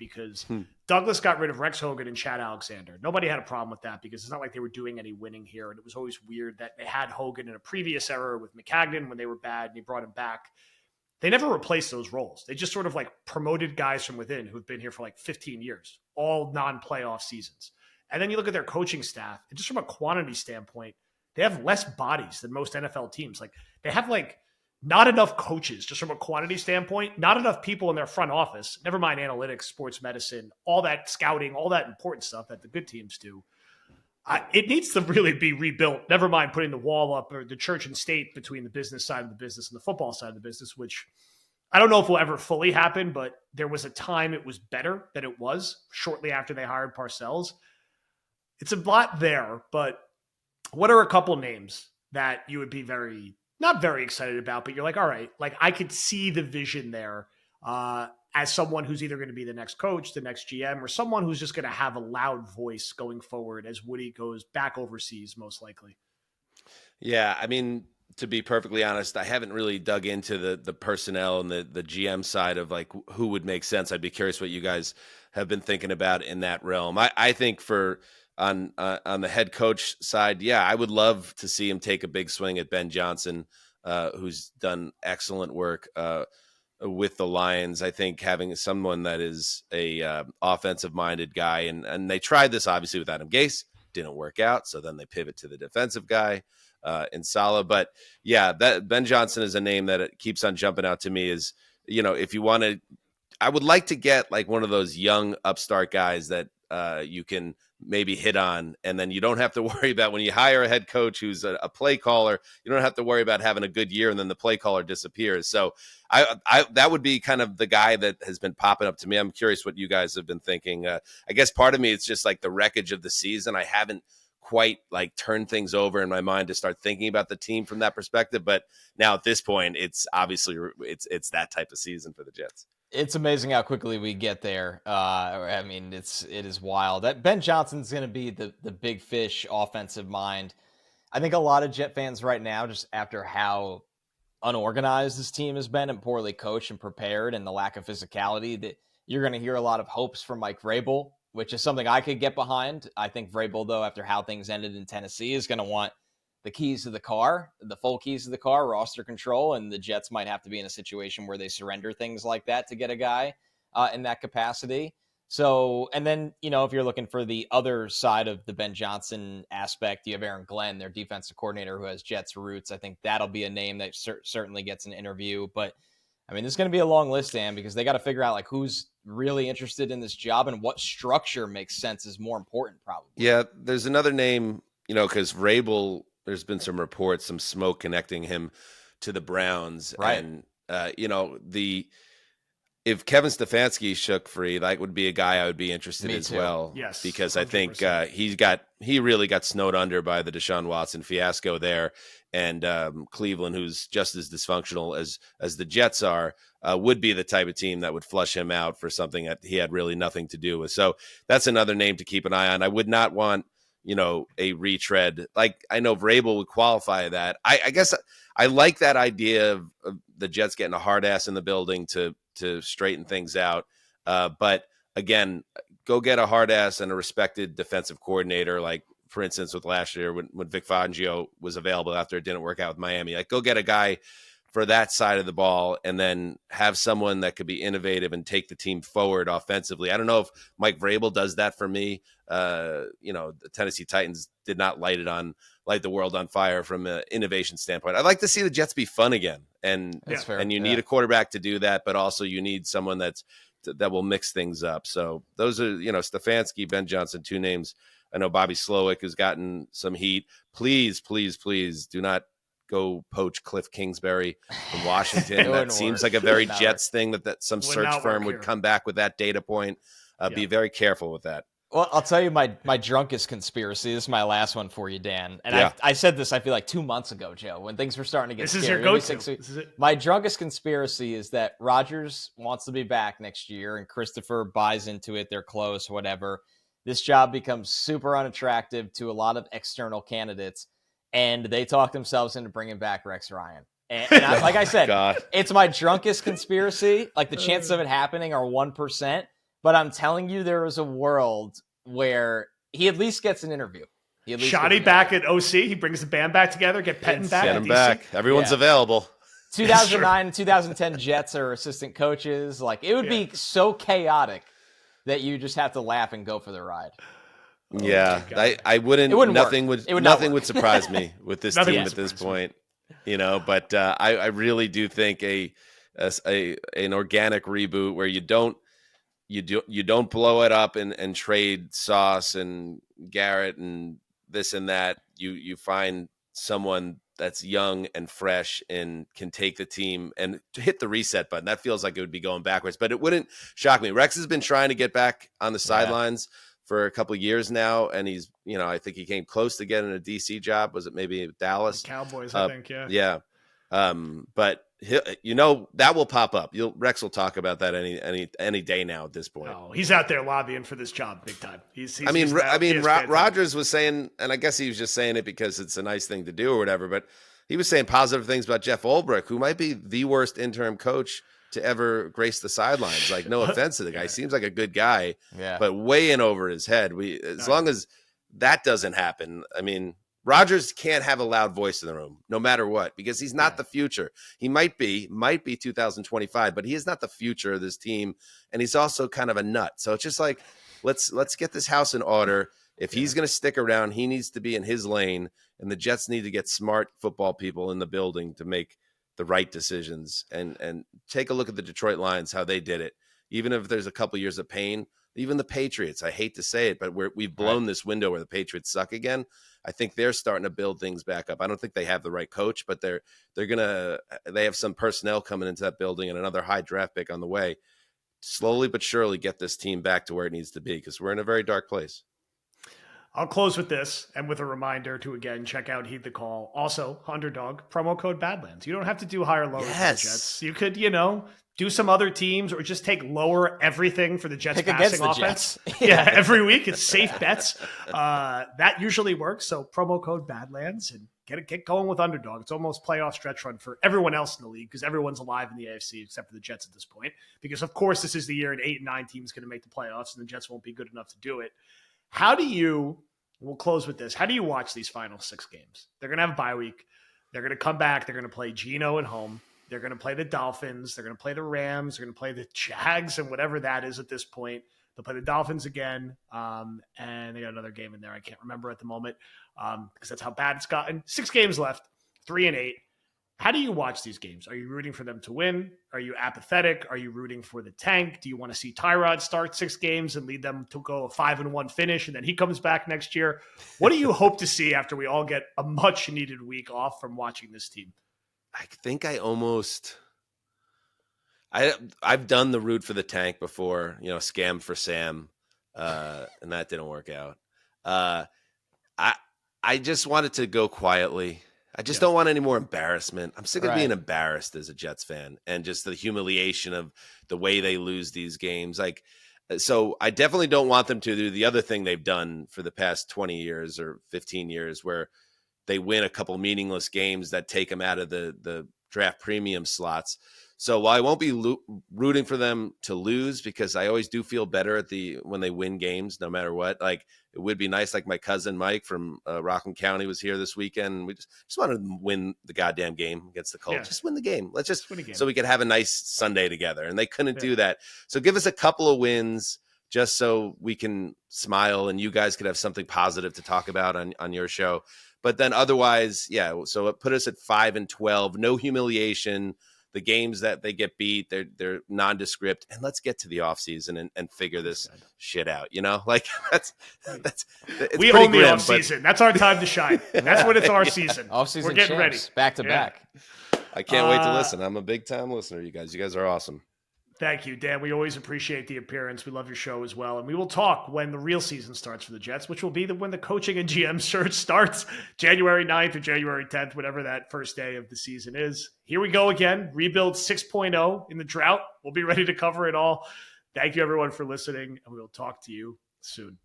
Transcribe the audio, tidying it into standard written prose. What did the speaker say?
because Douglas got rid of Rex Hogan and Chad Alexander. Nobody had a problem with that because it's not like they were doing any winning here. And it was always weird that they had Hogan in a previous era with McCagnon when they were bad and he brought him back. They never replaced those roles. They just sort of like promoted guys from within who've been here for like 15 years, all non-playoff seasons. And then you look at their coaching staff, and just from a quantity standpoint, they have less bodies than most NFL teams. Like they have like not enough coaches, just from a quantity standpoint, not enough people in their front office, never mind analytics, sports medicine, all that scouting, all that important stuff that the good teams do. It needs to really be rebuilt. Never mind putting the wall up or the church and state between the business side of the business and the football side of the business, which I don't know if will ever fully happen, but there was a time it was better than it was shortly after they hired Parcells. It's a lot there, but what are a couple names that you would be not very excited about, but you're like, all right, like I could see the vision there as someone who's either going to be the next coach, the next GM, or someone who's just going to have a loud voice going forward as Woody goes back overseas, most likely. Yeah, I mean, to be perfectly honest, I haven't really dug into the personnel and the GM side of like who would make sense. I'd be curious what you guys have been thinking about in that realm. I think on the head coach side, yeah, I would love to see him take a big swing at Ben Johnson, who's done excellent work with the Lions. I think having someone that is a offensive-minded guy, and they tried this obviously with Adam Gase, didn't work out, so then they pivot to the defensive guy in Saleh. But yeah, that Ben Johnson is a name that it keeps on jumping out to me. Is, if you want to, I would like to get like one of those young upstart guys that you can maybe hit on, and then you don't have to worry about when you hire a head coach who's a play caller, you don't have to worry about having a good year and then the play caller disappears. So I that would be kind of the guy that has been popping up to me. I'm curious what you guys have been thinking. I guess part of me, it's just like the wreckage of the season. I haven't quite like turned things over in my mind to start thinking about the team from that perspective. But now at this point, it's obviously it's that type of season for the Jets. It's amazing how quickly we get there. I mean, it is wild. That Ben Johnson's going to be the big fish offensive mind. I think a lot of Jet fans right now, just after how unorganized this team has been and poorly coached and prepared and the lack of physicality, that you're going to hear a lot of hopes from Mike Vrabel, which is something I could get behind. I think Vrabel, though, after how things ended in Tennessee, is going to want the keys to the car, the full keys to the car, roster control, and the Jets might have to be in a situation where they surrender things like that to get a guy in that capacity. So, and then, if you're looking for the other side of the Ben Johnson aspect, you have Aaron Glenn, their defensive coordinator who has Jets roots. I think that'll be a name that certainly gets an interview. But, I mean, there's going to be a long list, Dan, because they got to figure out like who's really interested in this job and what structure makes sense is more important, probably. Yeah, there's another name, because Vrabel, there's been some reports, some smoke connecting him to the Browns. Right. And, if Kevin Stefanski shook free, that would be a guy I would be interested in as well. Yes. Because 100%. I think he really got snowed under by the Deshaun Watson fiasco there. And Cleveland, who's just as dysfunctional as the Jets are, would be the type of team that would flush him out for something that he had really nothing to do with. So that's another name to keep an eye on. I would not want a retread. Like, I know Vrabel would qualify that. I guess I like that idea of the Jets getting a hard ass in the building to straighten things out. But again, go get a hard ass and a respected defensive coordinator. Like, for instance, with last year when Vic Fangio was available after it didn't work out with Miami, like go get a guy for that side of the ball and then have someone that could be innovative and take the team forward offensively. I don't know if Mike Vrabel does that for me. The Tennessee Titans did not light the world on fire from an innovation standpoint. I'd like to see the Jets be fun again. And you need a quarterback to do that, but also you need someone that will mix things up. So those are, Stefanski, Ben Johnson, two names. I know Bobby Slowick has gotten some heat. Please, please, please do not go poach Cliff Kingsbury from Washington. That seems like a very Jets thing that some search firm would come back with that data point. Be very careful with that. Well, I'll tell you my drunkest conspiracy. This is my last one for you, Dan. And I said this, I feel like 2 months ago, Joe, when things were starting to get scary. This is your go-to. This is it. My drunkest conspiracy is that Rodgers wants to be back next year and Christopher buys into it. They're close, whatever. This job becomes super unattractive to a lot of external candidates, and they talk themselves into bringing back Rex Ryan. And like I said, it's my drunkest conspiracy. Like the chances of it happening are 1%. but I'm telling you, there is a world where he at least gets an interview. Shotty back at OC. He brings the band back together. Get Pettin back. Get him back. Everyone's available. 2009 and 2010 Jets are assistant coaches. Like, it would be so chaotic that you just have to laugh and go for the ride. Yeah, I wouldn't. Nothing would surprise me with this team at this point. But I really do think an organic reboot where you don't blow it up and trade Sauce and Garrett and this and that. You find someone that's young and fresh and can take the team and hit the reset button. That feels like it would be going backwards, but it wouldn't shock me. Rex has been trying to get back on the sidelines for a couple of years now, and he's, I think he came close to getting a DC job. Was it maybe Dallas? The Cowboys, I think, yeah. Yeah. But that will pop up. Rex will talk about that any day now at this point. Oh, he's out there lobbying for this job big time. Rodgers was saying, and I guess he was just saying it because it's a nice thing to do or whatever, but he was saying positive things about Jeff Ulbrich, who might be the worst interim coach to ever grace the sidelines. Like, no offense to the guy. He seems like a good guy, but way in over his head. As long as that doesn't happen, Rodgers can't have a loud voice in the room, no matter what, because he's not the future. He might be 2025, but he is not the future of this team, and he's also kind of a nut. So it's just like, let's get this house in order. If he's going to stick around, he needs to be in his lane, and the Jets need to get smart football people in the building to make the right decisions. And take a look at the Detroit Lions, how they did it. Even if there's a couple years of pain, even the Patriots, I hate to say it, but we've blown this window where the Patriots suck again. I think they're starting to build things back up. I don't think they have the right coach, but they have some personnel coming into that building and another high draft pick on the way. Slowly but surely get this team back to where it needs to be, because we're in a very dark place. I'll close with this and with a reminder to, again, check out Heed the Call. Also, Underdog, promo code Badlands. You don't have to do higher lower for the Jets. You could, do some other teams or just take lower everything for the Jets passing offense. Every week. It's safe bets. That usually works. So promo code Badlands and get going with Underdog. It's almost playoff stretch run for everyone else in the league because everyone's alive in the AFC except for the Jets at this point. Because, of course, this is the year an 8 and 9 team is going to make the playoffs and the Jets won't be good enough to do it. We'll close with this. How do you watch these final 6 games? They're going to have a bye week. They're going to come back. They're going to play Geno at home. They're going to play the Dolphins. They're going to play the Rams. They're going to play the Jags and whatever that is at this point. They'll play the Dolphins again. And they got another game in there. I can't remember at the moment because that's how bad it's gotten. 6 games left, 3 and 8. How do you watch these games? Are you rooting for them to win? Are you apathetic? Are you rooting for the tank? Do you want to see Tyrod start 6 games and lead them to go a 5-1 finish and then he comes back next year? What do you hope to see after we all get a much needed week off from watching this team? I think I've done the root for the tank before, scam for Sam, and that didn't work out. I just want it to go quietly. I just don't want any more embarrassment. I'm sick of being embarrassed as a Jets fan and just the humiliation of the way they lose these games. So I definitely don't want them to do the other thing they've done for the past 20 years or 15 years where they win a couple meaningless games that take them out of the draft premium slots. So while I won't be rooting for them to lose, because I always do feel better when they win games, no matter what. Like, it would be nice. Like my cousin Mike from Rockland County was here this weekend. And we just wanted to win the goddamn game against the Colts. Yeah. Just win the game. Let's just win a game so we could have a nice Sunday together. And they couldn't do that. So give us a couple of wins just so we can smile and you guys could have something positive to talk about on your show. But then otherwise, so it put us at 5-12, no humiliation. The games that they get beat, they're nondescript, and let's get to the offseason and figure this shit out. That's we own the offseason. That's our time to shine. That's when it's our season. Offseason, we're getting ready back to back. I can't wait to listen. I'm a big time listener. You guys are awesome. Thank you, Dan. We always appreciate the appearance. We love your show as well. And we will talk when the real season starts for the Jets, which will be when the coaching and GM search starts January 9th or January 10th, whatever that first day of the season is. Here we go again. Rebuild 6.0 in the drought. We'll be ready to cover it all. Thank you, everyone, for listening, and we will talk to you soon.